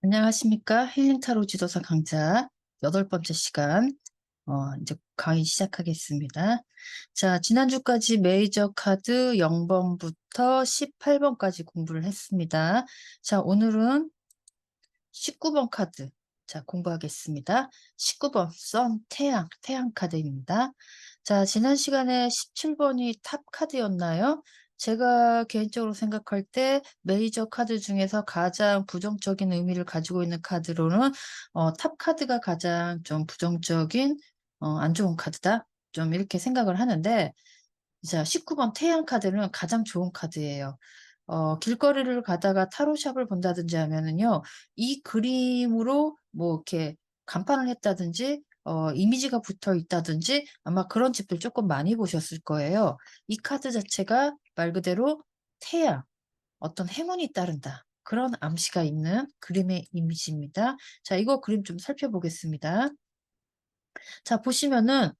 안녕하십니까? 힐링타로 지도사 강좌 8번째 시간, 이제 강의 시작하겠습니다. 자, 지난주까지 메이저 카드 0번부터 18번까지 공부를 했습니다. 자, 오늘은 19번 카드. 자, 공부하겠습니다. 19번, 태양 카드입니다. 자, 지난 시간에 17번이 탑 카드였나요? 제가 개인적으로 생각할 때 메이저 카드 중에서 가장 부정적인 의미를 가지고 있는 카드로는 탑 카드가 가장 좀 부정적인, 안 좋은 카드다. 좀 이렇게 생각을 하는데, 자, 19번 태양 카드는 가장 좋은 카드예요. 길거리를 가다가 타로샵을 본다든지 하면은요, 이 그림으로 뭐 이렇게 간판을 했다든지, 이미지가 붙어 있다든지, 아마 그런 집들 조금 많이 보셨을 거예요. 이 카드 자체가 말 그대로 태양, 어떤 행운이 따른다. 그런 암시가 있는 그림의 이미지입니다. 자, 이거 그림 좀 살펴보겠습니다. 자, 보시면은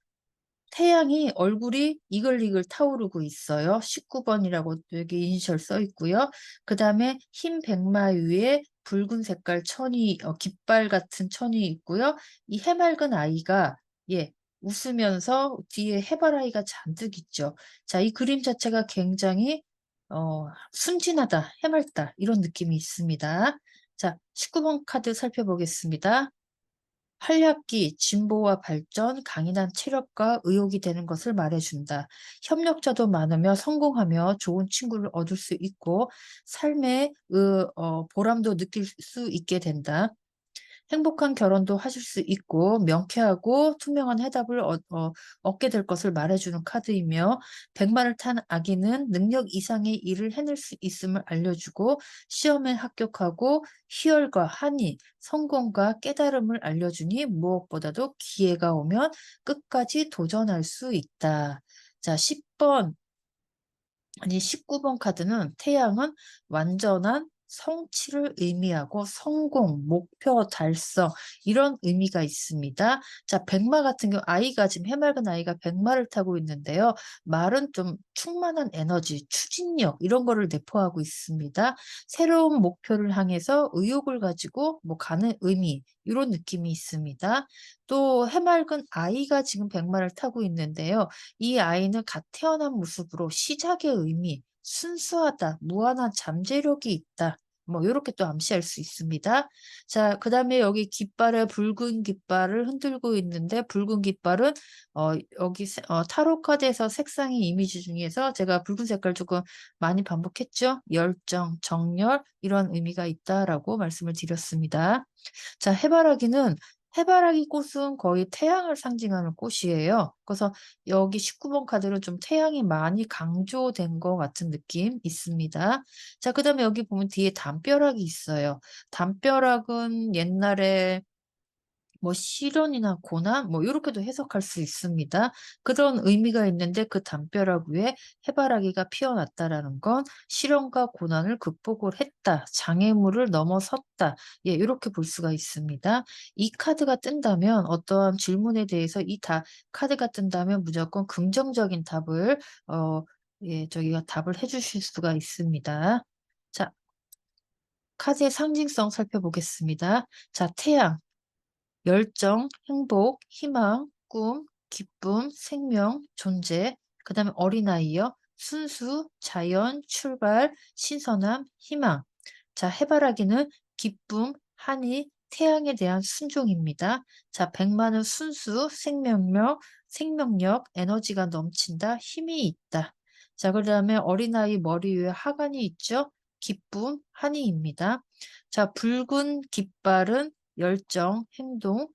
태양이 얼굴이 이글이글 타오르고 있어요. 19번이라고 여기 이니셜 써 있고요. 그다음에 흰 백마 위에 붉은 색깔 천이 깃발 같은 천이 있고요. 이 해맑은 아이가 웃으면서 뒤에 해바라기가 잔뜩 있죠. 자, 이 그림 자체가 굉장히 순진하다, 해맑다 이런 느낌이 있습니다. 자, 19번 카드 살펴보겠습니다. 활약기, 진보와 발전, 강인한 체력과 의욕이 되는 것을 말해준다. 협력자도 많으며 성공하며 좋은 친구를 얻을 수 있고 삶의 보람도 느낄 수 있게 된다. 행복한 결혼도 하실 수 있고 명쾌하고 투명한 해답을 얻게 될 것을 말해주는 카드이며 백마를 탄 아기는 능력 이상의 일을 해낼 수 있음을 알려주고 시험에 합격하고 희열과 한이, 성공과 깨달음을 알려주니 무엇보다도 기회가 오면 끝까지 도전할 수 있다. 자, 10번 아니 19번 카드는 태양은 완전한 성취를 의미하고 성공, 목표 달성 이런 의미가 있습니다. 자, 백마 같은 경우 아이가 지금 해맑은 아이가 백마를 타고 있는데요. 말은 좀 충만한 에너지, 추진력 이런 거를 내포하고 있습니다. 새로운 목표를 향해서 의욕을 가지고 뭐 가는 의미 이런 느낌이 있습니다. 또 해맑은 아이가 지금 백마를 타고 있는데요. 이 아이는 갓 태어난 모습으로 시작의 의미, 순수하다, 무한한 잠재력이 있다. 뭐 요렇게 또 암시할 수 있습니다. 자, 그다음에 여기 깃발에 붉은 깃발을 흔들고 있는데 붉은 깃발은 여기 타로 카드에서 색상의 이미지 중에서 제가 붉은 색깔 조금 많이 반복했죠. 열정, 정열 이런 의미가 있다라고 말씀을 드렸습니다. 자, 해바라기 꽃은 거의 태양을 상징하는 꽃이에요. 그래서 여기 19번 카드는 좀 태양이 많이 강조된 것 같은 느낌 있습니다. 자, 그다음에 여기 보면 뒤에 담벼락이 있어요. 담벼락은 옛날에 뭐 시련이나 고난 뭐 요렇게도 해석할 수 있습니다. 그런 의미가 있는데 그 담벼락 위에 해바라기가 피어났다라는 건 시련과 고난을 극복을 했다. 장애물을 넘어섰다. 예, 요렇게 볼 수가 있습니다. 이 카드가 뜬다면 어떠한 질문에 대해서 카드가 뜬다면 무조건 긍정적인 답을 저기가 답을 해 주실 수가 있습니다. 자, 카드의 상징성 살펴보겠습니다. 자, 태양 열정, 행복, 희망, 꿈, 기쁨, 생명, 존재, 그 다음에 어린아이요. 순수, 자연, 출발, 신선함, 희망. 자, 해바라기는 기쁨, 한이, 태양에 대한 순종입니다. 자, 백마는 순수, 생명력, 에너지가 넘친다, 힘이 있다. 자, 그 다음에 어린아이 머리 위에 하관이 있죠? 기쁨, 한이입니다. 자, 붉은 깃발은 열정, 행동,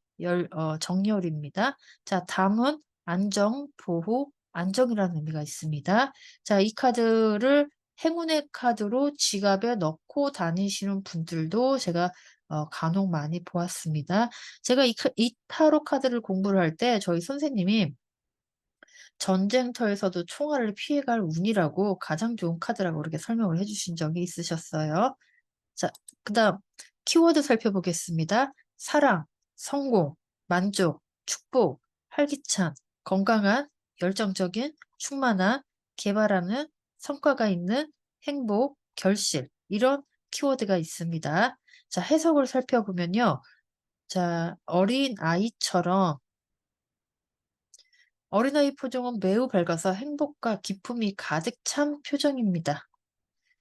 정열입니다. 자, 담은 안정, 보호, 안정이라는 의미가 있습니다. 자, 이 카드를 행운의 카드로 지갑에 넣고 다니시는 분들도 제가 간혹 많이 보았습니다. 제가 이 타로 카드를 공부를 할 때 저희 선생님이 전쟁터에서도 총알을 피해갈 운이라고 가장 좋은 카드라고 그렇게 설명을 해주신 적이 있으셨어요. 자, 그다음 키워드 살펴보겠습니다. 사랑, 성공, 만족, 축복, 활기찬, 건강한, 열정적인, 충만한, 개발하는, 성과가 있는, 행복, 결실 이런 키워드가 있습니다. 자, 해석을 살펴보면요. 자, 어린아이 표정은 매우 밝아서 행복과 기쁨이 가득 찬 표정입니다.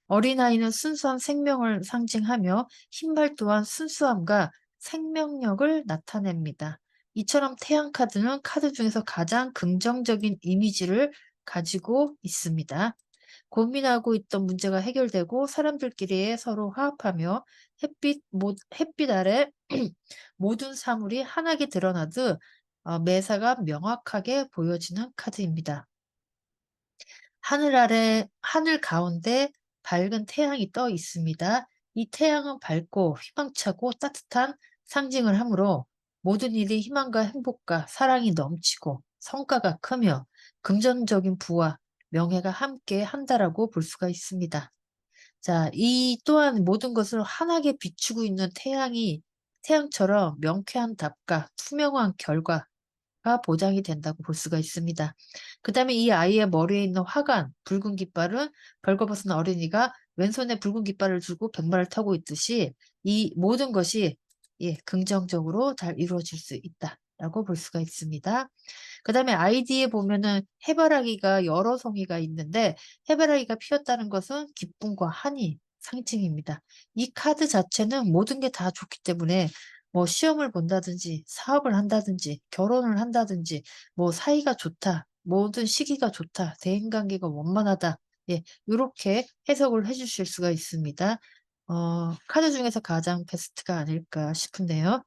어린아이는 순수한 생명을 상징하며 흰발 또한 순수함과 생명력을 나타냅니다. 이처럼 태양 카드는 카드 중에서 가장 긍정적인 이미지를 가지고 있습니다. 고민하고 있던 문제가 해결되고 사람들끼리 서로 화합하며 햇빛 아래 모든 사물이 환하게 드러나듯 매사가 명확하게 보여지는 카드입니다. 하늘 가운데 밝은 태양이 떠 있습니다. 이 태양은 밝고 희망차고 따뜻한 상징을 하므로 모든 일이 희망과 행복과 사랑이 넘치고 성과가 크며 금전적인 부와 명예가 함께 한다라고 볼 수가 있습니다. 자, 이 또한 모든 것을 환하게 비추고 있는 태양처럼 명쾌한 답과 투명한 결과 가 보장이 된다고 볼 수가 있습니다. 그다음에 이 아이의 머리에 있는 화관, 붉은 깃발은 벌거벗은 어린이가 왼손에 붉은 깃발을 들고 백마를 타고 있듯이 이 모든 것이 긍정적으로 잘 이루어질 수 있다라고 볼 수가 있습니다. 그다음에 아이디에 보면은 해바라기가 여러 송이가 있는데 해바라기가 피었다는 것은 기쁨과 한이 상징입니다. 이 카드 자체는 모든 게 다 좋기 때문에 뭐 시험을 본다든지 사업을 한다든지 결혼을 한다든지 뭐 사이가 좋다, 모든 시기가 좋다, 대인관계가 원만하다. 예, 요렇게 해석을 해 주실 수가 있습니다. 카드 중에서 가장 베스트가 아닐까 싶은데요.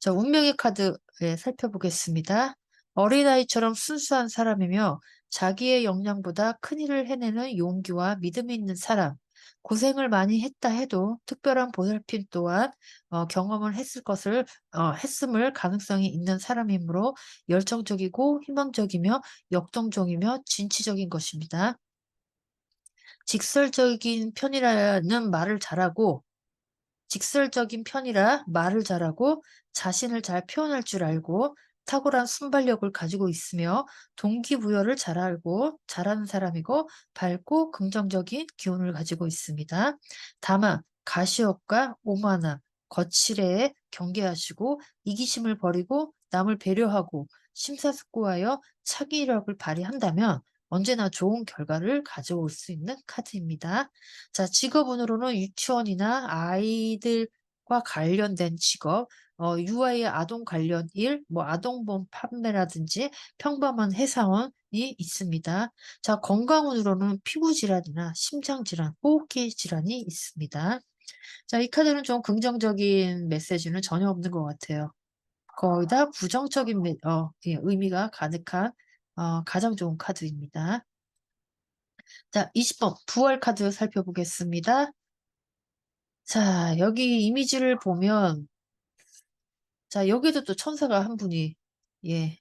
자, 운명의 카드 살펴보겠습니다. 어린아이처럼 순수한 사람이며 자기의 역량보다 큰일을 해내는 용기와 믿음이 있는 사람. 고생을 많이 했다 해도 특별한 보살핌 또한 경험을 했음을 가능성이 있는 사람이므로 열정적이고 희망적이며 역동적이며 진취적인 것입니다. 직설적인 편이라는 말을 잘하고 직설적인 편이라 말을 잘하고 자신을 잘 표현할 줄 알고 탁월한 순발력을 가지고 있으며 동기부여를 잘 알고 잘하는 사람이고 밝고 긍정적인 기운을 가지고 있습니다. 다만 가시업과 오만함, 거칠에 경계하시고 이기심을 버리고 남을 배려하고 심사숙고하여 차기력을 발휘한다면 언제나 좋은 결과를 가져올 수 있는 카드입니다. 자, 직업운으로는 유치원이나 아이들과 관련된 직업, 유아의 아동 관련 일, 뭐 아동본 판매라든지 평범한 회사원이 있습니다. 자, 건강운으로는 피부 질환이나 심장 질환, 호흡기 질환이 있습니다. 자, 이 카드는 좀 긍정적인 메시지는 전혀 없는 것 같아요. 거의 다 부정적인 의미가 가득한 가장 좋은 카드입니다. 자, 20번 부활 카드 살펴보겠습니다. 자, 여기 이미지를 보면, 자, 여기도 또 천사가 한 분이, 예,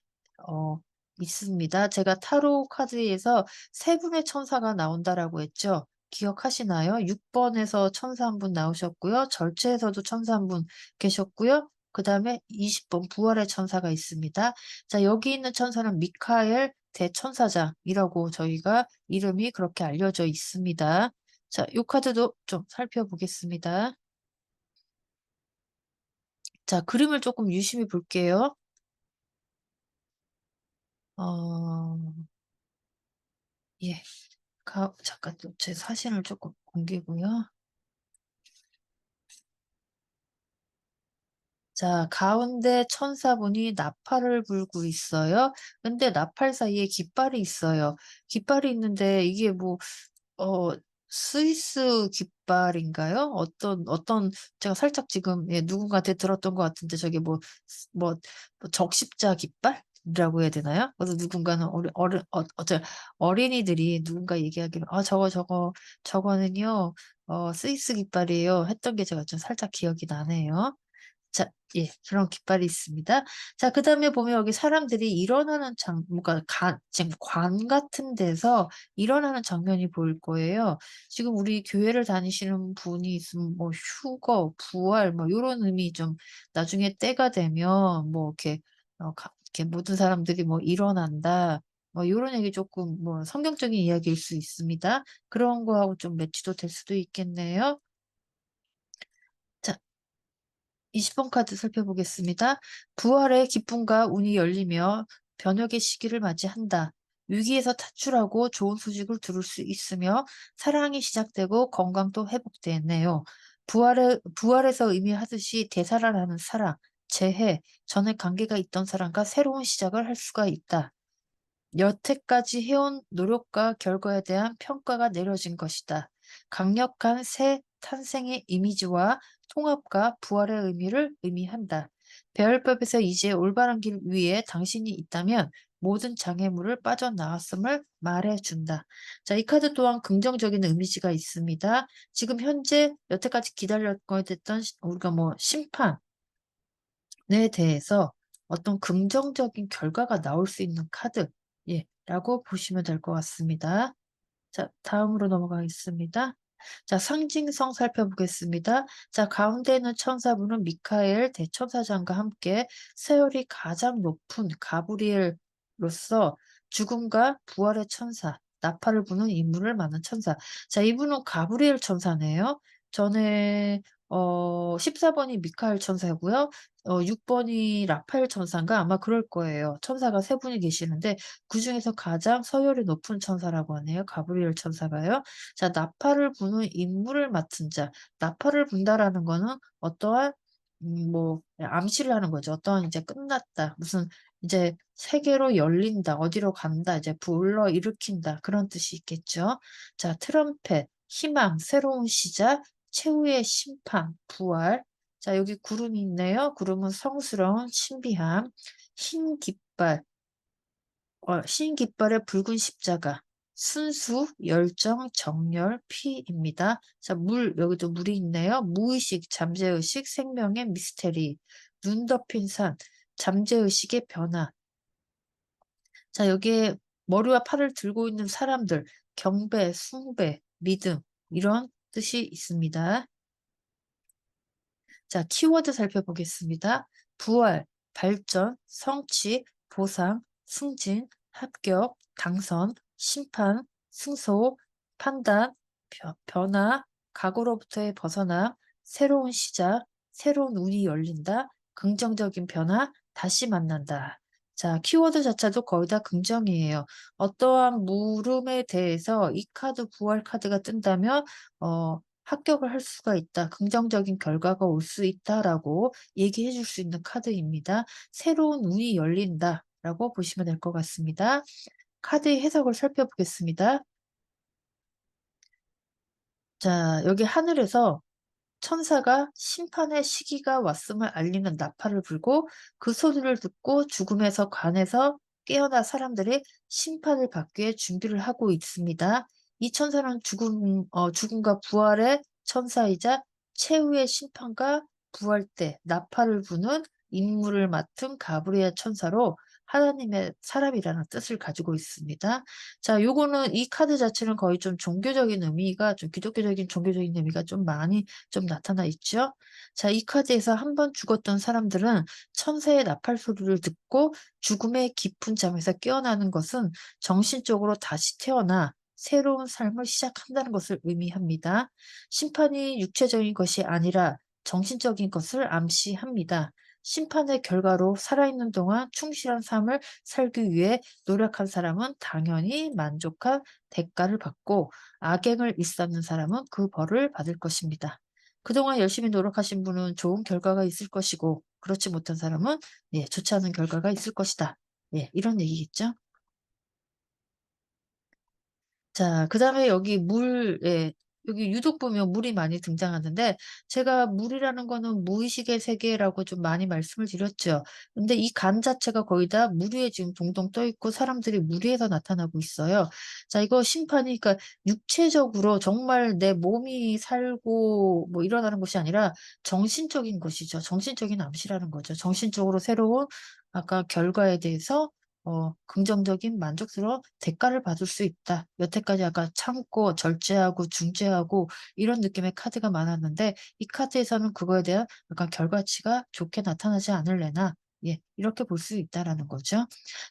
어, 있습니다. 제가 타로 카드에서 세 분의 천사가 나온다라고 했죠. 기억하시나요? 6번에서 천사 한 분 나오셨고요. 절제에서도 천사 한 분 계셨고요. 그 다음에 20번 부활의 천사가 있습니다. 자, 여기 있는 천사는 미카엘 대천사장이라고 저희가 이름이 그렇게 알려져 있습니다. 자, 이 카드도 좀 살펴보겠습니다. 자, 그림을 조금 유심히 볼게요. 어, 예. 잠깐, 또 제 사진을 조금 옮기고요. 자, 가운데 천사분이 나팔을 불고 있어요. 근데 나팔 사이에 깃발이 있어요. 깃발이 있는데 이게 뭐, 어, 스위스 깃발인가요? 제가 살짝 지금, 누군가한테 들었던 것 같은데, 저게 뭐, 적십자 깃발이라고 해야 되나요? 그래서 누군가는 어린이들이 누군가 얘기하기로, 저거는요, 스위스 깃발이에요. 했던 게 제가 좀 살짝 기억이 나네요. 자, 예, 그런 깃발이 있습니다. 자, 그 다음에 보면 여기 사람들이 일어나는 뭔가 지금 관 같은 데서 일어나는 장면이 보일 거예요. 지금 우리 교회를 다니시는 분이 있으면 뭐 휴거, 부활, 뭐 요런 의미 좀 나중에 때가 되면 뭐 이렇게 모든 사람들이 뭐 일어난다. 뭐 요런 얘기 조금 뭐 성경적인 이야기일 수 있습니다. 그런 거하고 좀 매치도 될 수도 있겠네요. 자, 20번 카드 살펴보겠습니다. 부활의 기쁨과 운이 열리며 변혁의 시기를 맞이한다. 위기에서 탈출하고 좋은 소식을 들을 수 있으며 사랑이 시작되고 건강도 회복되네요. 부활에서 의미하듯이 되살아나는 사랑, 재해, 전에 관계가 있던 사람과 새로운 시작을 할 수가 있다. 여태까지 해온 노력과 결과에 대한 평가가 내려진 것이다. 강력한 새 탄생의 이미지와 통합과 부활의 의미를 의미한다. 배열법에서 이제 올바른 길 위에 당신이 있다면 모든 장애물을 빠져나왔음을 말해준다. 자, 이 카드 또한 긍정적인 이미지가 있습니다. 지금 현재 여태까지 기다렸고 됐던 우리가 뭐 심판에 대해서 어떤 긍정적인 결과가 나올 수 있는 카드, 예, 라고 보시면 될 것 같습니다. 자, 다음으로 넘어가겠습니다. 자, 상징성 살펴보겠습니다. 자, 가운데 있는 천사분은 미카엘 대천사장과 함께 세월이 가장 높은 가브리엘로서 죽음과 부활의 천사, 나팔을 부는 임무를 맡는 천사. 자, 이분은 가브리엘 천사네요. 전에 14번이 미카엘 천사고요. 6번이 라파엘 천사인가 아마 그럴 거예요. 천사가 세 분이 계시는데 그중에서 가장 서열이 높은 천사라고 하네요. 가브리엘 천사가요. 자, 나팔을 부는 임무를 맡은 자. 나팔을 분다라는 거는 어떠한 뭐 암시를 하는 거죠. 어떠한 이제 끝났다. 무슨 이제 세계로 열린다. 어디로 간다. 이제 불러일으킨다. 그런 뜻이 있겠죠. 자, 트럼펫, 희망, 새로운 시작, 최후의 심판, 부활. 자, 여기 구름이 있네요. 구름은 성스러운 신비함, 흰 깃발, 흰 깃발의 붉은 십자가, 순수, 열정, 정열, 피입니다. 자, 여기도 물이 있네요. 무의식, 잠재의식, 생명의 미스테리, 눈 덮인 산, 잠재의식의 변화. 자, 여기에 머리와 팔을 들고 있는 사람들, 경배, 숭배, 믿음, 이런 뜻이 있습니다. 자, 키워드 살펴보겠습니다. 부활, 발전, 성취, 보상, 승진, 합격, 당선, 심판, 승소, 판단, 변화, 과거로부터의 벗어남, 새로운 시작, 새로운 운이 열린다, 긍정적인 변화, 다시 만난다. 자, 키워드 자체도 거의 다 긍정이에요. 어떠한 물음에 대해서 이 카드, 부활 카드가 뜬다면, 합격을 할 수가 있다. 긍정적인 결과가 올 수 있다라고 얘기해 줄 수 있는 카드입니다. 새로운 운이 열린다라고 보시면 될 것 같습니다. 카드의 해석을 살펴보겠습니다. 자, 여기 하늘에서 천사가 심판의 시기가 왔음을 알리는 나팔을 불고 그 소리를 듣고 죽음에서 관에서 깨어난 사람들이 심판을 받기 위해 준비를 하고 있습니다. 이 천사는 죽음과 부활의 천사이자 최후의 심판과 부활 때 나팔을 부는 임무를 맡은 가브리엘 천사로 하나님의 사람이라는 뜻을 가지고 있습니다. 자, 요거는 이 카드 자체는 거의 좀 종교적인 의미가 좀 기독교적인 종교적인 의미가 좀 많이 좀 나타나 있죠. 자, 이 카드에서 한 번 죽었던 사람들은 천사의 나팔 소리를 듣고 죽음의 깊은 잠에서 깨어나는 것은 정신적으로 다시 태어나 새로운 삶을 시작한다는 것을 의미합니다. 심판이 육체적인 것이 아니라 정신적인 것을 암시합니다. 심판의 결과로 살아있는 동안 충실한 삶을 살기 위해 노력한 사람은 당연히 만족한 대가를 받고 악행을 일삼는 사람은 그 벌을 받을 것입니다. 그동안 열심히 노력하신 분은 좋은 결과가 있을 것이고 그렇지 못한 사람은 예, 좋지 않은 결과가 있을 것이다. 예, 이런 얘기겠죠. 자, 그다음에 여기 예, 여기 유독 보면 물이 많이 등장하는데 제가 물이라는 거는 무의식의 세계라고 좀 많이 말씀을 드렸죠. 근데 이 간 자체가 거의 다 물 위에 지금 동동 떠 있고 사람들이 물 위에서 나타나고 있어요. 자, 이거 심판이 그러니까 육체적으로 정말 내 몸이 살고 뭐 일어나는 것이 아니라 정신적인 것이죠. 정신적인 암시라는 거죠. 정신적으로 새로운 아까 결과에 대해서 긍정적인 만족스러운 대가를 받을 수 있다. 여태까지 아까 참고 절제하고 중재하고 이런 느낌의 카드가 많았는데 이 카드에서는 그거에 대한 약간 결과치가 좋게 나타나지 않을래나 예, 이렇게 볼 수 있다라는 거죠.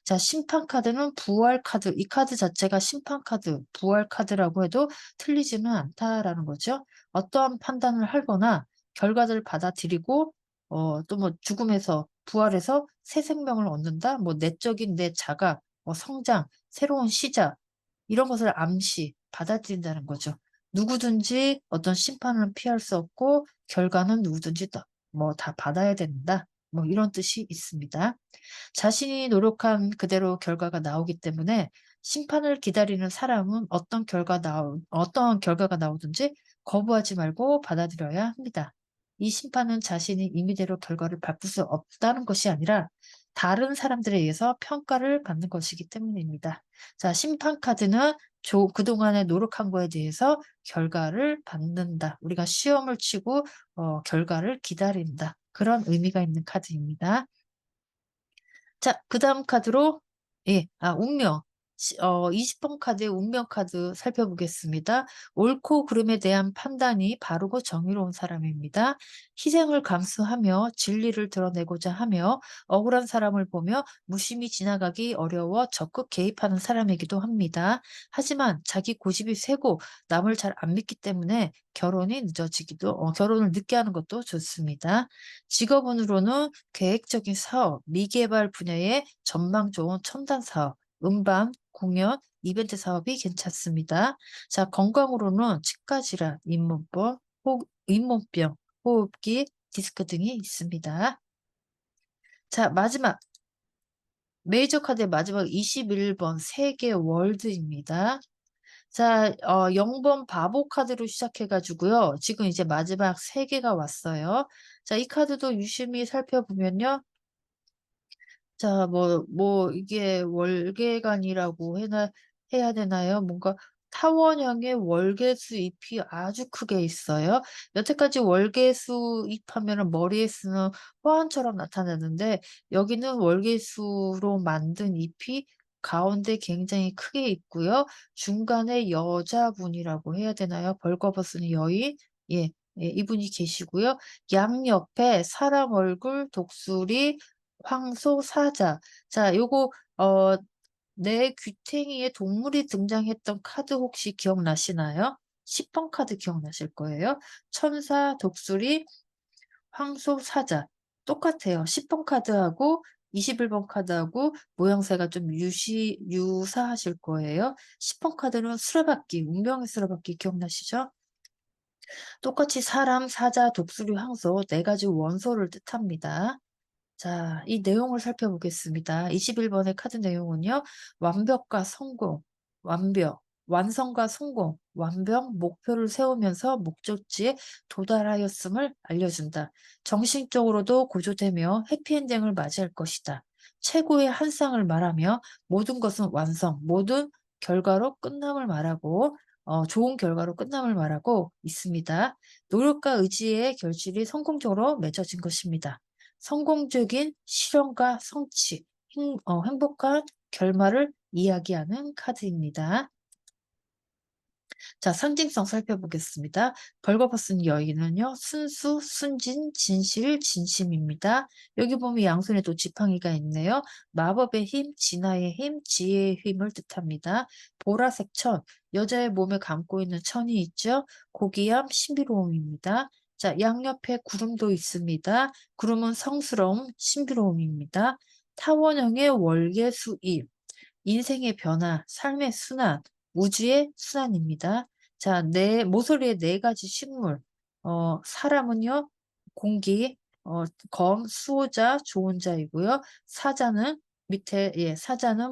자, 심판 카드는 부활 카드. 이 카드 자체가 심판 카드, 부활 카드라고 해도 틀리지는 않다라는 거죠. 어떠한 판단을 하거나 결과를 받아들이고 또 뭐 죽음에서 부활해서 새 생명을 얻는다. 뭐 내적인 내 자각, 성장, 새로운 시작 이런 것을 암시 받아들인다는 거죠. 누구든지 어떤 심판은 피할 수 없고 결과는 누구든지 다 받아야 된다. 뭐 이런 뜻이 있습니다. 자신이 노력한 그대로 결과가 나오기 때문에 심판을 기다리는 사람은 어떤 결과가 나오든지 거부하지 말고 받아들여야 합니다. 이 심판은 자신이 임의대로 결과를 바꿀 수 없다는 것이 아니라 다른 사람들에 의해서 평가를 받는 것이기 때문입니다. 자, 심판 카드는 그동안에 노력한 거에 대해서 결과를 받는다. 우리가 시험을 치고 결과를 기다린다. 그런 의미가 있는 카드입니다. 자, 그다음 카드로 운명. 20번 카드의 운명 카드 살펴보겠습니다. 옳고 그름에 대한 판단이 바르고 정의로운 사람입니다. 희생을 감수하며 진리를 드러내고자 하며 억울한 사람을 보며 무심히 지나가기 어려워 적극 개입하는 사람이기도 합니다. 하지만 자기 고집이 세고 남을 잘 안 믿기 때문에 결혼을 늦게 하는 것도 좋습니다. 직업운으로는 계획적인 사업, 미개발 분야의 전망 좋은 첨단 사업, 음반, 공연, 이벤트 사업이 괜찮습니다. 자, 건강으로는 치과 질환, 잇몸병, 호흡기, 디스크 등이 있습니다. 자, 마지막 메이저 카드의 마지막 21번 세계 월드입니다. 자, 0번 바보 카드로 시작해 가지고요. 지금 이제 마지막 3개가 왔어요. 자, 이 카드도 유심히 살펴보면요. 자, 이게 월계관이라고 해야 되나요? 뭔가 타원형의 월계수 잎이 아주 크게 있어요. 여태까지 월계수 잎 하면은 머리에 쓰는 화환처럼 나타나는데 여기는 월계수로 만든 잎이 가운데 굉장히 크게 있고요. 중간에 여자분이라고 해야 되나요? 벌거벗은 여인. 예. 예, 이분이 계시고요. 양옆에 사람 얼굴, 독수리, 황소, 사자. 자, 요거 내 귀퉁이에 동물이 등장했던 카드 혹시 기억나시나요? 10번 카드 기억나실 거예요. 천사, 독수리, 황소, 사자. 똑같아요. 10번 카드하고 21번 카드하고 모양새가 좀 유사하실 거예요. 10번 카드는 수레바퀴, 운명의 수레바퀴 기억나시죠? 똑같이 사람, 사자, 독수리, 황소 네 가지 원소를 뜻합니다. 자, 이 내용을 살펴보겠습니다. 21번의 카드 내용은요. 완벽과 성공, 완성과 성공, 완벽, 목표를 세우면서 목적지에 도달하였음을 알려준다. 정신적으로도 고조되며 해피엔딩을 맞이할 것이다. 최고의 한 쌍을 말하며 모든 것은 완성, 모든 결과로 끝남을 말하고 좋은 결과로 끝남을 말하고 있습니다. 노력과 의지의 결실이 성공적으로 맺어진 것입니다. 성공적인 실현과 성취, 행복한 결말을 이야기하는 카드입니다. 자, 상징성 살펴보겠습니다. 벌거벗은 여인은요, 순수, 순진, 진실, 진심입니다. 여기 보면 양손에도 지팡이가 있네요. 마법의 힘, 진화의 힘, 지혜의 힘을 뜻합니다. 보라색 천, 여자의 몸에 감고 있는 천이 있죠. 고귀함, 신비로움입니다. 자, 양옆에 구름도 있습니다. 구름은 성스러움, 신비로움입니다. 타원형의 월계수입, 인생의 변화, 삶의 순환, 우주의 순환입니다. 자, 모서리에 네 가지 식물. 사람은요, 공기, 검, 수호자, 좋은 자이고요. 사자는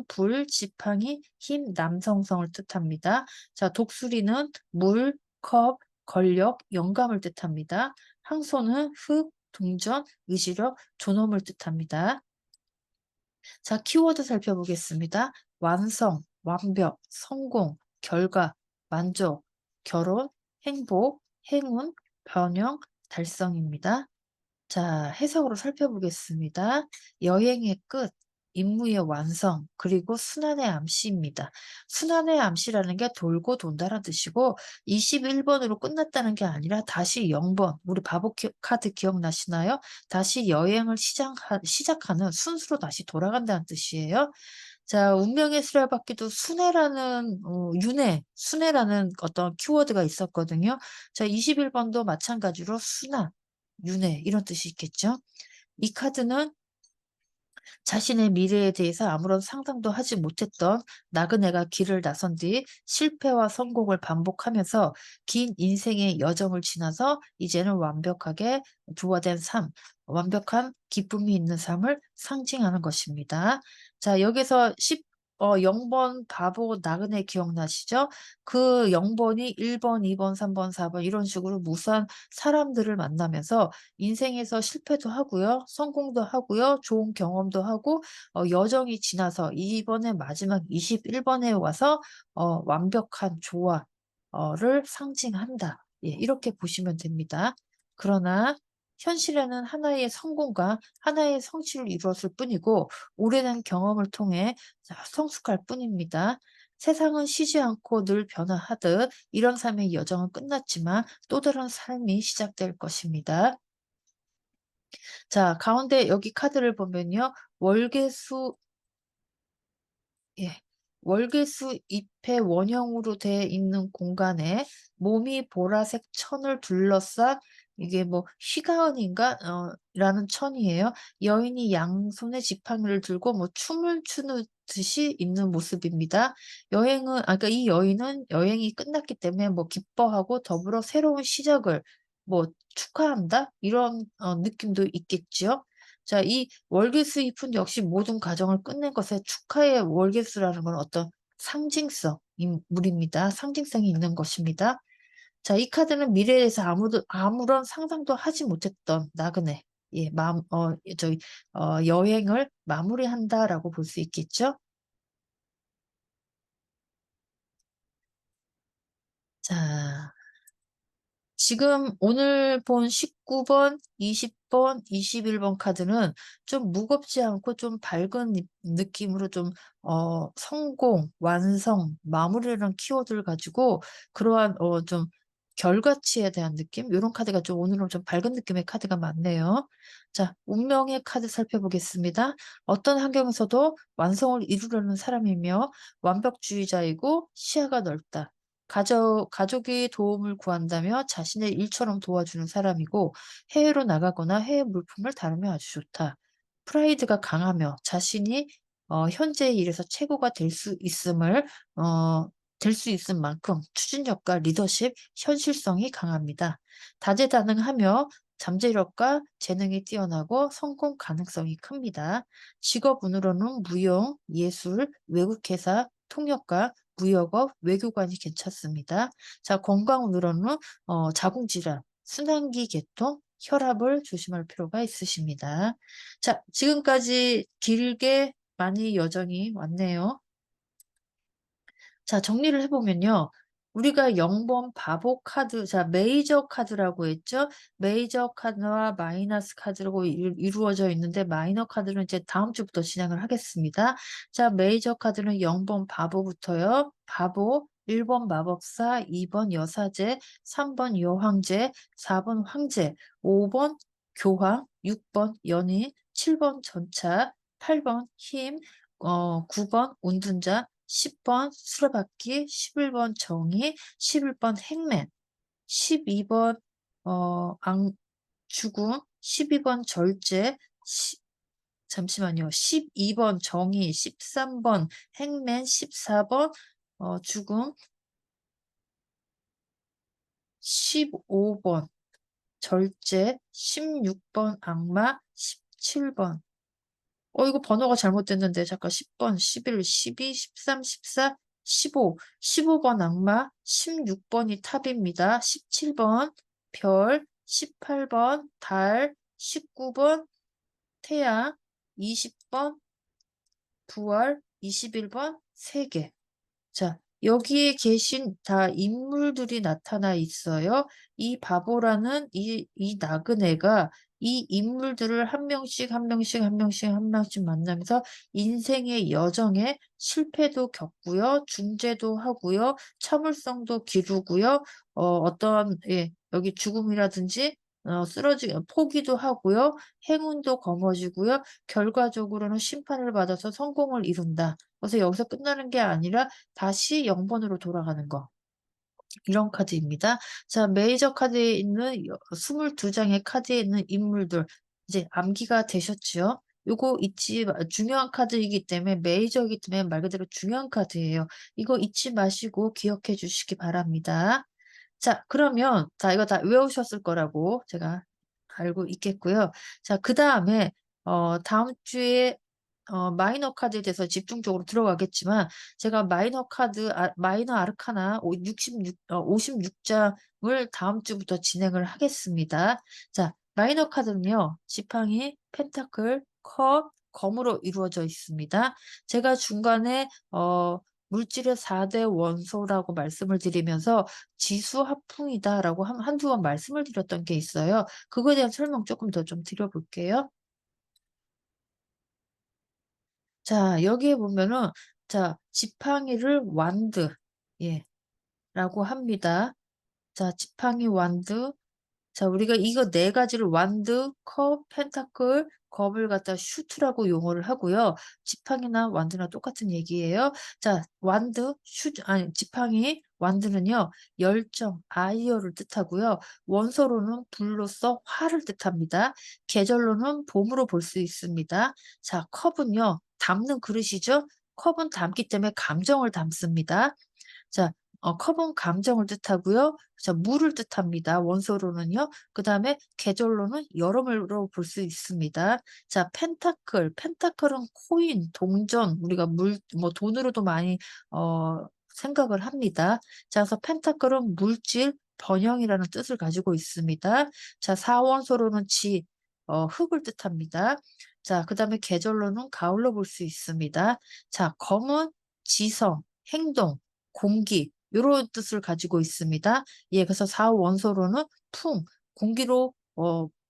불, 지팡이, 힘, 남성성을 뜻합니다. 자, 독수리는 물, 컵, 권력, 영감을 뜻합니다. 황소는 흙, 동전, 의지력, 존엄을 뜻합니다. 자, 키워드 살펴보겠습니다. 완성, 완벽, 성공, 결과, 만족, 결혼, 행복, 행운, 변형, 달성입니다. 자, 해석으로 살펴보겠습니다. 여행의 끝, 임무의 완성, 그리고 순환의 암시입니다. 순환의 암시라는 게 돌고 돈다라는 뜻이고 21번으로 끝났다는 게 아니라 다시 0번, 우리 바보 카드 기억나시나요? 다시 여행을 시작하는 순수로 다시 돌아간다는 뜻이에요. 자, 운명의 수레바퀴도 순회라는 어떤 키워드가 있었거든요. 자, 21번도 마찬가지로 순환. 윤회 이런 뜻이 있겠죠. 이 카드는 자신의 미래에 대해서 아무런 상상도 하지 못했던 나그네가 길을 나선 뒤 실패와 성공을 반복하면서 긴 인생의 여정을 지나서 이제는 완벽하게 부화된 삶, 완벽한 기쁨이 있는 삶을 상징하는 것입니다. 자, 여기서 0번 바보 나그네 기억나시죠? 그 0번이 1번, 2번, 3번, 4번 이런 식으로 무수한 사람들을 만나면서 인생에서 실패도 하고요. 성공도 하고요. 좋은 경험도 하고 여정이 지나서 이번에 마지막 21 번에 와서 완벽한 조화 를 상징한다. 예, 이렇게 보시면 됩니다. 그러나 현실에는 하나의 성공과 하나의 성취를 이루었을 뿐이고 오래된 경험을 통해 성숙할 뿐입니다. 세상은 쉬지 않고 늘 변화하듯 이런 삶의 여정은 끝났지만 또 다른 삶이 시작될 것입니다. 자, 가운데 여기 카드를 보면요. 월계수 예. 월계수 잎의 원형으로 돼 있는 공간에 몸이 보라색 천을 둘러싼 이게 뭐 희가은인가 라는 천이에요. 여인이 양손에 지팡이를 들고 뭐 춤을 추는 듯이 있는 모습입니다. 그러니까 이 여인은 여행이 끝났기 때문에 뭐 기뻐하고 더불어 새로운 시작을 뭐 축하한다 이런 느낌도 있겠지요. 자, 이 월계수잎은 역시 모든 과정을 끝낸 것에 축하의 월계수라는 건 어떤 상징성 인물입니다. 상징성이 있는 것입니다. 자, 이 카드는 미래에 대해서 아무런 상상도 하지 못했던 나그네, 예, 여행을 마무리한다라고 볼 수 있겠죠. 자, 지금 오늘 본 19번, 20번, 21번 카드는 좀 무겁지 않고 좀 밝은 느낌으로 좀 성공, 완성, 마무리라는 키워드를 가지고 그러한 좀 결과치에 대한 느낌? 요런 카드가 좀 오늘은 좀 밝은 느낌의 카드가 많네요. 자, 운명의 카드 살펴보겠습니다. 어떤 환경에서도 완성을 이루려는 사람이며 완벽주의자이고 시야가 넓다. 가족의 도움을 구한다며 자신의 일처럼 도와주는 사람이고 해외로 나가거나 해외 물품을 다루면 아주 좋다. 프라이드가 강하며 자신이 현재의 일에서 최고가 될 수 있을 만큼 추진력과 리더십, 현실성이 강합니다. 다재다능하며 잠재력과 재능이 뛰어나고 성공 가능성이 큽니다. 직업운으로는 무용, 예술, 외국회사, 통역가, 무역업, 외교관이 괜찮습니다. 자, 건강운으로는 자궁질환, 순환기 계통, 혈압을 조심할 필요가 있으십니다. 자, 지금까지 길게 많이 여정이 왔네요. 자, 정리를 해보면요. 우리가 0번 바보 카드, 자, 메이저 카드라고 했죠? 메이저 카드와 마이너스 카드라고 이루어져 있는데, 마이너 카드는 이제 다음 주부터 진행을 하겠습니다. 자, 메이저 카드는 0번 바보부터요. 바보, 1번 마법사, 2번 여사제, 3번 여황제, 4번 황제, 5번 교황, 6번 연인, 7번 전차, 8번 힘, 9번 운둔자, 10번 수레바퀴, 11번 정의, 11번 행맨, 12번 죽음, 12번 절제, 잠시만요. 12번 정의, 13번 행맨, 14번 죽음, 15번 절제, 16번 악마, 17번 이거 번호가 잘못됐는데 잠깐 10번, 11, 12, 13, 14, 15, 15번 악마, 16번이 탑입니다. 17번 별, 18번 달, 19번 태양, 20번 부활, 21번 세계. 자, 여기에 계신 다 인물들이 나타나 있어요. 이 바보라는 이 나그네가 이 인물들을 한 명씩 한 명씩 한 명씩 한 명씩 만나면서 인생의 여정에 실패도 겪고요. 중재도 하고요. 참을성도 기르고요. 예, 여기 죽음이라든지 포기도 하고요. 행운도 거머쥐고요. 결과적으로는 심판을 받아서 성공을 이룬다. 그래서 여기서 끝나는 게 아니라 다시 0번으로 돌아가는 거. 이런 카드입니다. 자, 메이저 카드에 있는 22장의 카드에 있는 인물들 이제 암기가 되셨죠? 요거 잊지 마 중요한 카드이기 때문에 메이저이기 때문에 말 그대로 중요한 카드예요. 이거 잊지 마시고 기억해 주시기 바랍니다. 자, 그러면 자, 이거 다 외우셨을 거라고 제가 알고 있겠고요. 자, 그다음에 다음 주에 마이너 카드에 대해서 집중적으로 들어가겠지만 제가 마이너 아르카나 56 장을 다음 주부터 진행을 하겠습니다. 자, 마이너 카드는요. 지팡이, 펜타클, 컵, 검으로 이루어져 있습니다. 제가 중간에 물질의 4대 원소라고 말씀을 드리면서 지수합풍이다라고 한두 번 말씀을 드렸던 게 있어요. 그거에 대한 설명 조금 더 좀 드려 볼게요. 자, 여기에 보면은 자, 지팡이를 완드 예 라고 합니다. 자, 지팡이 완드. 자, 우리가 이거 네 가지를 완드, 컵, 펜타클, 겁을 갖다 슈트라고 용어를 하고요. 지팡이나 완드나 똑같은 얘기예요. 자, 완드, 아니 지팡이, 완드는요. 열정, 아이어를 뜻하고요. 원소로는 불로서 화를 뜻합니다. 계절로는 봄으로 볼 수 있습니다. 자, 컵은요. 담는 그릇이죠. 컵은 담기 때문에 감정을 담습니다. 자, 컵은 감정을 뜻하고요. 자, 물을 뜻합니다. 원소로는요. 그다음에 계절로는 여름으로 볼 수 있습니다. 자, 펜타클. 펜타클은 코인, 동전, 우리가 뭐 돈으로도 많이 생각을 합니다. 자, 그래서 펜타클은 물질, 번영이라는 뜻을 가지고 있습니다. 자, 사원소로는 흙을 뜻합니다. 자, 그다음에 계절로는 가을로 볼 수 있습니다. 자, 검은 지성, 행동, 공기 요런 뜻을 가지고 있습니다. 예, 그래서 사원소로는 풍, 공기로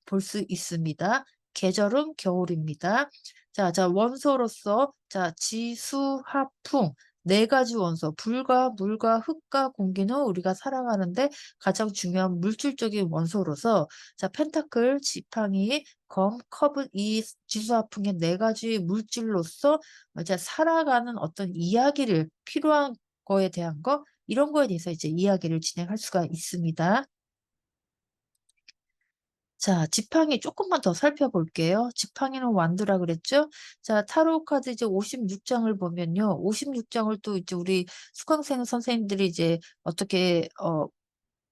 볼 수 있습니다. 계절은 겨울입니다. 자, 원소로서 자, 지수화풍 네 가지 원소, 불과 물과 흙과 공기는 우리가 살아가는데 가장 중요한 물질적인 원소로서 자, 펜타클, 지팡이, 검, 컵은 이 지수화풍의 네 가지 물질로서 이제 살아가는 어떤 이야기를 필요한 거에 대한 거 이런 거에 대해서 이제 이야기를 진행할 수가 있습니다. 자, 지팡이 조금만 더 살펴볼게요. 지팡이는 완두라 그랬죠? 자, 타로 카드 이제 56 장을 보면요. 56 장을 또 이제 우리 수강생 선생님들이 이제 어떻게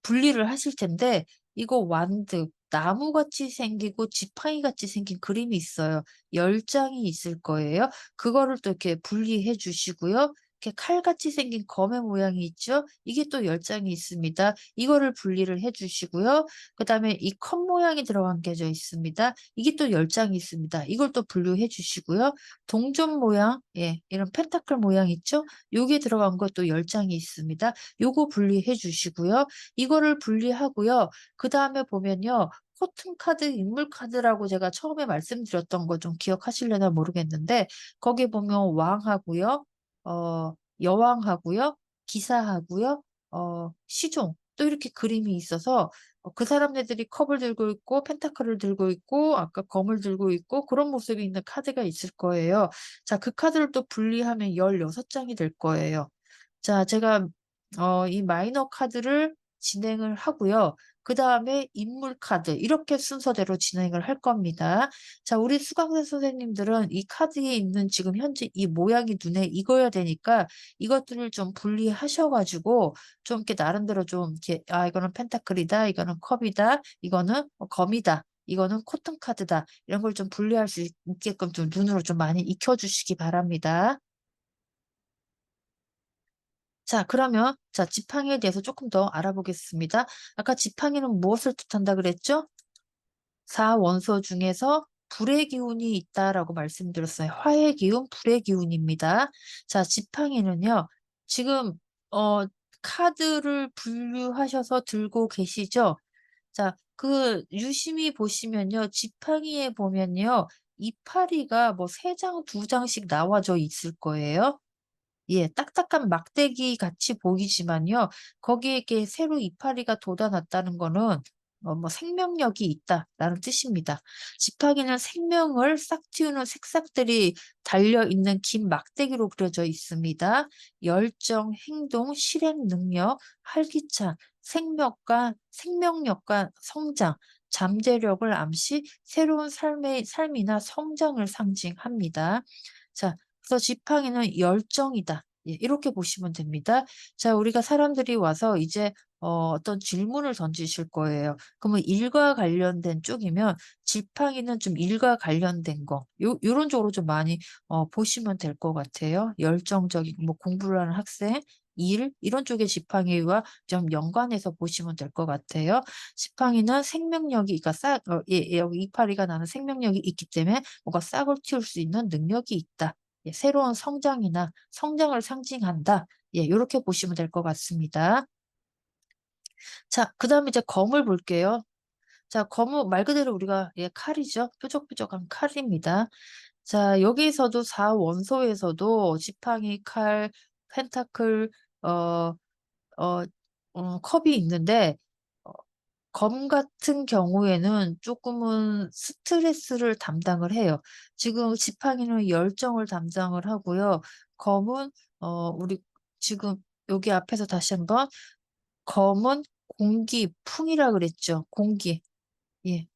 분리를 하실 텐데 이거 완드 나무같이 생기고 지팡이같이 생긴 그림이 있어요. 10 장이 있을 거예요. 그거를 또 이렇게 분리해 주시고요. 이렇게 칼같이 생긴 검의 모양이 있죠? 이게 또 10 장이 있습니다. 이거를 분리를 해 주시고요. 그다음에 이 컵 모양이 들어간 게 있습니다. 이게 또 10 장이 있습니다. 이걸 또 분류해 주시고요. 동전 모양 예 이런 펜타클 모양 있죠? 요게 들어간 것도 10 장이 있습니다. 요거 분리해 주시고요. 이거를 분리하고요. 그다음에 보면요. 코튼 카드, 인물 카드라고 제가 처음에 말씀드렸던 거 좀 기억하실려나 모르겠는데 거기 보면 왕하고요. 여왕하고요. 기사하고요. 시종 또 이렇게 그림이 있어서 그 사람네들이 컵을 들고 있고 펜타클을 들고 있고 아까 검을 들고 있고 그런 모습이 있는 카드가 있을 거예요. 자, 그 카드를 또 분리하면 16 장이 될 거예요. 자, 제가 이 마이너 카드를 진행을 하고요. 그다음에 인물 카드 이렇게 순서대로 진행을 할 겁니다. 자, 우리 수강생 선생님들은 이 카드에 있는 지금 현재 이 모양이 눈에 익어야 되니까 이것들을 좀 분리하셔 가지고 좀 이렇게 나름대로 좀 이렇게 '아 이거는 펜타클이다. 이거는 컵이다. 이거는 검이다. 이거는 코튼 카드다.' 이런 걸 좀 분리할 수 있게끔 좀 눈으로 좀 많이 익혀 주시기 바랍니다. 자, 그러면 자, 지팡이에 대해서 조금 더 알아보겠습니다. 아까 지팡이는 무엇을 뜻한다 그랬죠? 4원소 중에서 불의 기운이 있다라고 말씀드렸어요. 화의 기운, 불의 기운입니다. 자, 지팡이는요. 지금 어 카드를 분류하셔서 들고 계시죠? 자, 그 유심히 보시면요. 지팡이에 보면요. 이파리가 뭐 3 장, 2 장씩 나와져 있을 거예요. 예. 딱딱한 막대기 같이 보이지만요. 거기에 이렇게 새로 이파리가 돋아났다는 거는 뭐 생명력이 있다라는 뜻입니다. 지팡이는 생명을 싹 틔우는 색싹들이 달려 있는 긴 막대기로 그려져 있습니다. 열정, 행동, 실행 능력, 활기찬, 생명력과 성장, 잠재력을 암시, 새로운 삶이나 성장을 상징합니다. 자, 그래서 지팡이는 열정이다. 예, 이렇게 보시면 됩니다. 자, 우리가 사람들이 와서 이제 어떤 질문을 던지실 거예요. 그러면 일과 관련된 쪽이면 지팡이는 좀 일과 관련된 거, 요런 쪽으로 좀 많이 보시면 될 것 같아요. 열정적인 뭐 공부를 하는 학생, 일 이런 쪽의 지팡이와 좀 연관해서 보시면 될 것 같아요. 지팡이는 생명력이 그러니까 여기 이파리가 나는 생명력이 있기 때문에 뭔가 싹을 틔울 수 있는 능력이 있다. 예, 새로운 성장이나 성장을 상징한다. 예, 요렇게 보시면 될 것 같습니다. 자, 그다음에 이제 검을 볼게요. 자, 검은 말 그대로 우리가 예, 칼이죠. 뾰족뾰족한 칼입니다. 자, 여기서도 4원소에서도 지팡이, 칼, 펜타클, 어, 어, 컵이 있는데 어, 검 같은 경우에는 조금은 스트레스를 담당을 해요. 지금 지팡이는 열정을 담당을 하고요. 검은 우리 지금 여기 앞에서 다시 한번 검은 공기, 풍이라 그랬죠. 공기. 예,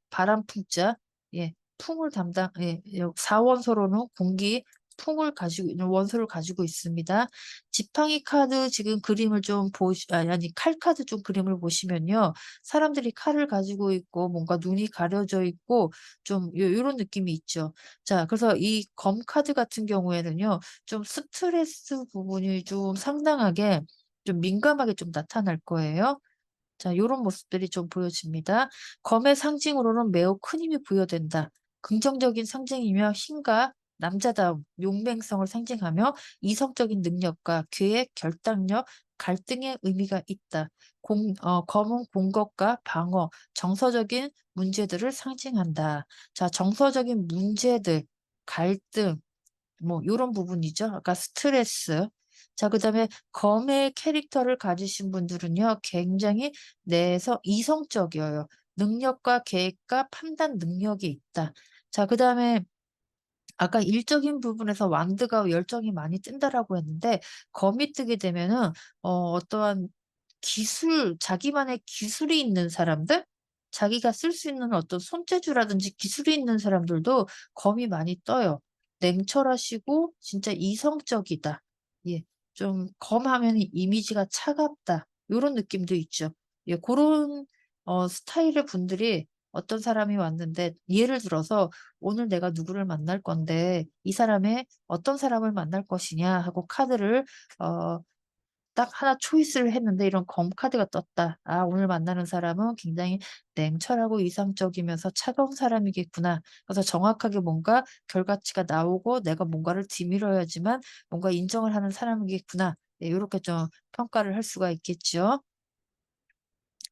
바람 풍자. 예, 풍을 담당, 예, 4원소로는 공기, 풍을 가지고 있는 원소를 가지고 있습니다. 지팡이 카드 지금 그림을 좀 아니, 칼 카드 좀 그림을 보시면요. 사람들이 칼을 가지고 있고, 뭔가 눈이 가려져 있고, 좀, 요런 느낌이 있죠. 자, 그래서 이 검 카드 같은 경우에는요, 좀 스트레스 부분이 좀 상당하게, 좀 민감하게 좀 나타날 거예요. 자, 요런 모습들이 좀 보여집니다. 검의 상징으로는 매우 큰 힘이 부여된다. 긍정적인 상징이며 힘과 남자다움, 용맹성을 상징하며 이성적인 능력과 계획, 결단력, 갈등의 의미가 있다. 검은 공격과 방어, 정서적인 문제들을 상징한다. 자, 정서적인 문제들, 갈등, 뭐 요런 부분이죠. 아까 스트레스. 자, 그다음에 검의 캐릭터를 가지신 분들은요. 굉장히 내에서 이성적이어요. 능력과 계획과 판단 능력이 있다. 자, 그다음에 아까 일적인 부분에서 완드가 열정이 많이 뜬다라고 했는데 검이 뜨게 되면은 어떠한 자기만의 기술이 있는 사람들, 자기가 쓸 수 있는 어떤 손재주라든지 기술이 있는 사람들도 검이 많이 떠요. 냉철하시고 진짜 이성적이다. 예. 좀 검하면 이미지가 차갑다. 요런 느낌도 있죠. 예, 고런 스타일의 분들이 어떤 사람이 왔는데 예를 들어서 오늘 내가 누구를 만날 건데 이 사람의 어떤 사람을 만날 것이냐 하고 카드를 어 딱 하나 초이스를 했는데 이런 검 카드가 떴다. '아 오늘 만나는 사람은 굉장히 냉철하고 이성적이면서 차가운 사람이겠구나.' 그래서 정확하게 뭔가 결과치가 나오고 '내가 뭔가를 뒤밀어야지만 뭔가 인정을 하는 사람이겠구나.' 네, 요렇게 좀 평가를 할 수가 있겠죠.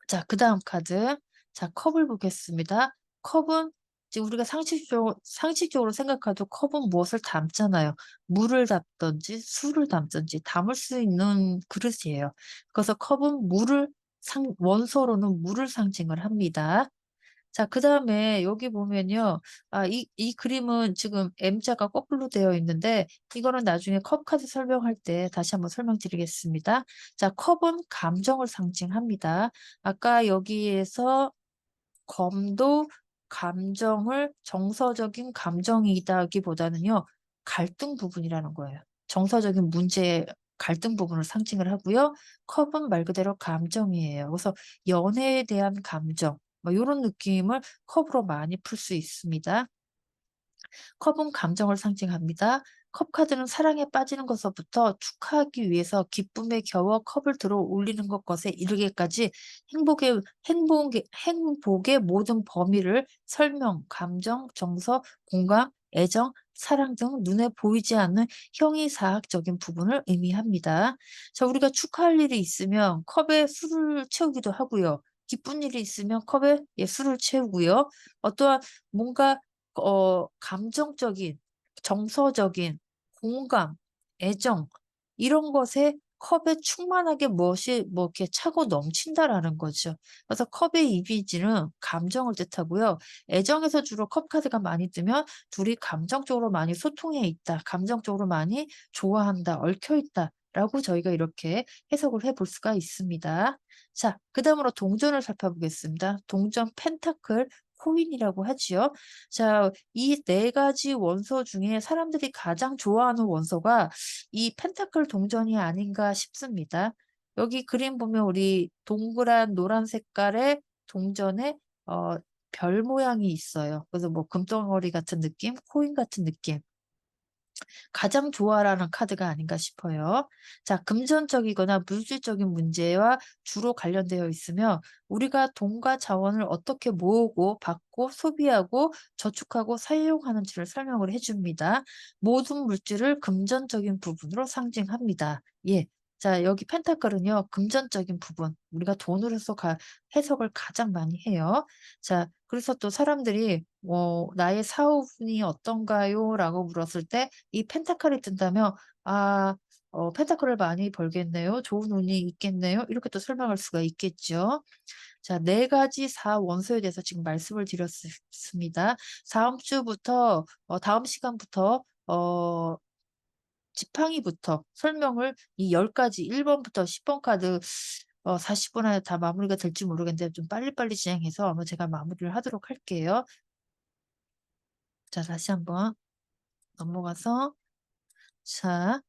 자, 그다음 카드. 자, 컵을 보겠습니다. 컵은 지금 우리가 상식적으로 생각해도 컵은 무엇을 담잖아요. 물을 담든지 술을 담든지 담을 수 있는 그릇이에요. 그래서 컵은 원소로는 물을 상징을 합니다. 자, 그다음에 여기 보면요. 이 그림은 지금 M자가 거꾸로 되어 있는데 이거는 나중에 컵 카드 설명할 때 다시 한번 설명드리겠습니다. 자, 컵은 감정을 상징합니다. 아까 여기에서 검도 감정을 정서적인 감정이다기보다는요. 갈등 부분이라는 거예요. 정서적인 문제의 갈등 부분을 상징을 하고요. 컵은 말 그대로 감정이에요. 그래서 연애에 대한 감정 뭐 요런 느낌을 컵으로 많이 풀 수 있습니다. 컵은 감정을 상징합니다. 컵 카드는 사랑에 빠지는 것서부터 축하하기 위해서 기쁨에 겨워 컵을 들어 올리는 것에 이르기까지 행복의 모든 범위를 설명, 감정, 정서, 공감, 애정, 사랑 등 눈에 보이지 않는 형이사학적인 부분을 의미합니다. 자, 우리가 축하할 일이 있으면 컵에 술을 채우기도 하고요. 기쁜 일이 있으면 컵에 예, 술을 채우고요. 어떠한 뭔가 감정적인, 정서적인 공감, 애정 이런 것에 컵에 충만하게 무엇이 뭐 이렇게 차고 넘친다라는 거죠. 그래서 컵의 이미지는 감정을 뜻하고요. 애정에서 주로 컵 카드가 많이 뜨면 둘이 감정적으로 많이 소통해 있다, 감정적으로 많이 좋아한다, 얽혀 있다라고 저희가 이렇게 해석을 해볼 수가 있습니다. 자, 그다음으로 동전을 살펴보겠습니다. 동전 펜타클, 코인이라고 하지요. 자, 이 네 가지 원소 중에 사람들이 가장 좋아하는 원소가 이 펜타클 동전이 아닌가 싶습니다. 여기 그림 보면 우리 동그란 노란 색깔의 동전에 어 별 모양이 있어요. 그래서 뭐 금덩어리 같은 느낌, 코인 같은 느낌. 가장 좋아라는 카드가 아닌가 싶어요. 자, 금전적이거나 물질적인 문제와 주로 관련되어 있으며 우리가 돈과 자원을 어떻게 모으고 받고 소비하고 저축하고 사용하는지를 설명을 해줍니다. 모든 물질을 금전적인 부분으로 상징합니다. 예. 자, 여기 펜타클은요, 금전적인 부분, 우리가 돈으로서 해석을 가장 많이 해요. 자, 그래서 또 사람들이 "나의 사업운이 어떤가요?" 라고 물었을 때 이 펜타클이 뜬다면 "아 펜타클을 많이 벌겠네요. 좋은 운이 있겠네요." 이렇게 또 설명할 수가 있겠죠. 자, 네 가지 사원소에 대해서 지금 말씀을 드렸습니다. 다음 주부터 다음 시간부터 지팡이부터 설명을 이 10 가지 1 번부터 10번 카드 40분 안에 다 마무리가 될지 모르겠는데 좀 빨리빨리 진행해서 아마 제가 마무리를 하도록 할게요. 자, 다시 한번 넘어가서 자,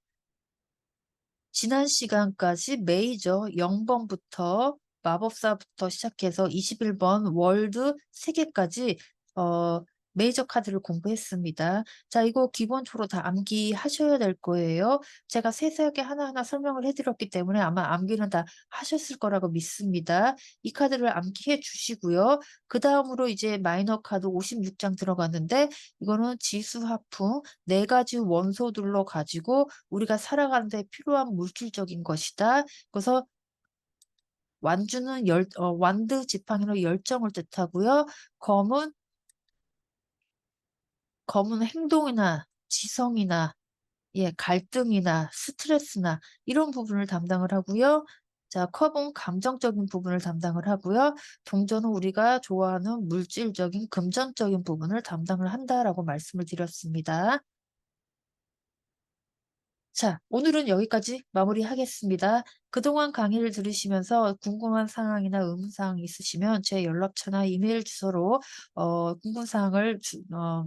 지난 시간까지 메이저 0 번부터 마법사부터 시작해서 21번 월드 3 개까지 어 메이저 카드를 공부했습니다. 자, 이거 기본적으로 다 암기하셔야 될 거예요. 제가 세세하게 하나하나 설명을 해 드렸기 때문에 아마 암기는 다 하셨을 거라고 믿습니다. 이 카드를 암기해 주시고요. 그다음으로 이제 마이너 카드 56장 들어갔는데 이거는 지수화풍 4 가지 원소들로 가지고 우리가 살아가는 데 필요한 물질적인 것이다. 그래서 완주는 완드 지팡이로 열정을 뜻하고요. 검은 행동이나 지성이나 예 갈등이나 스트레스나 이런 부분을 담당을 하고요. 자, 컵은 감정적인 부분을 담당을 하고요. 동전은 우리가 좋아하는 물질적인 금전적인 부분을 담당을 한다라고 말씀을 드렸습니다. 자, 오늘은 여기까지 마무리하겠습니다. 그동안 강의를 들으시면서 궁금한 사항이나 의문사항이 있으시면 제 연락처나 이메일 주소로 궁금사항을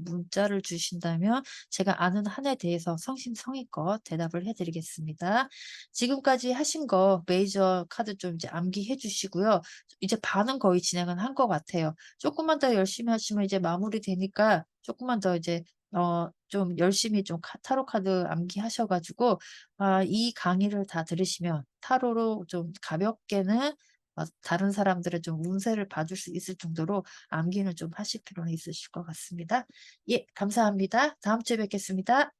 문자를 주신다면 제가 아는 한에 대해서 성심성의껏 대답을 해 드리겠습니다. 지금까지 하신 거 메이저 카드 좀 이제 암기해 주시고요. 이제 반은 거의 진행은 한 것 같아요. 조금만 더 열심히 하시면 이제 마무리되니까 조금만 더 이제 좀 열심히 좀 타로 카드 암기하셔 가지고 이 강의를 다 들으시면 타로로 좀 가볍게는 다른 사람들의 좀 운세를 봐줄 수 있을 정도로 암기는 좀 하실 필요는 있으실 것 같습니다. 예, 감사합니다. 다음 주에 뵙겠습니다.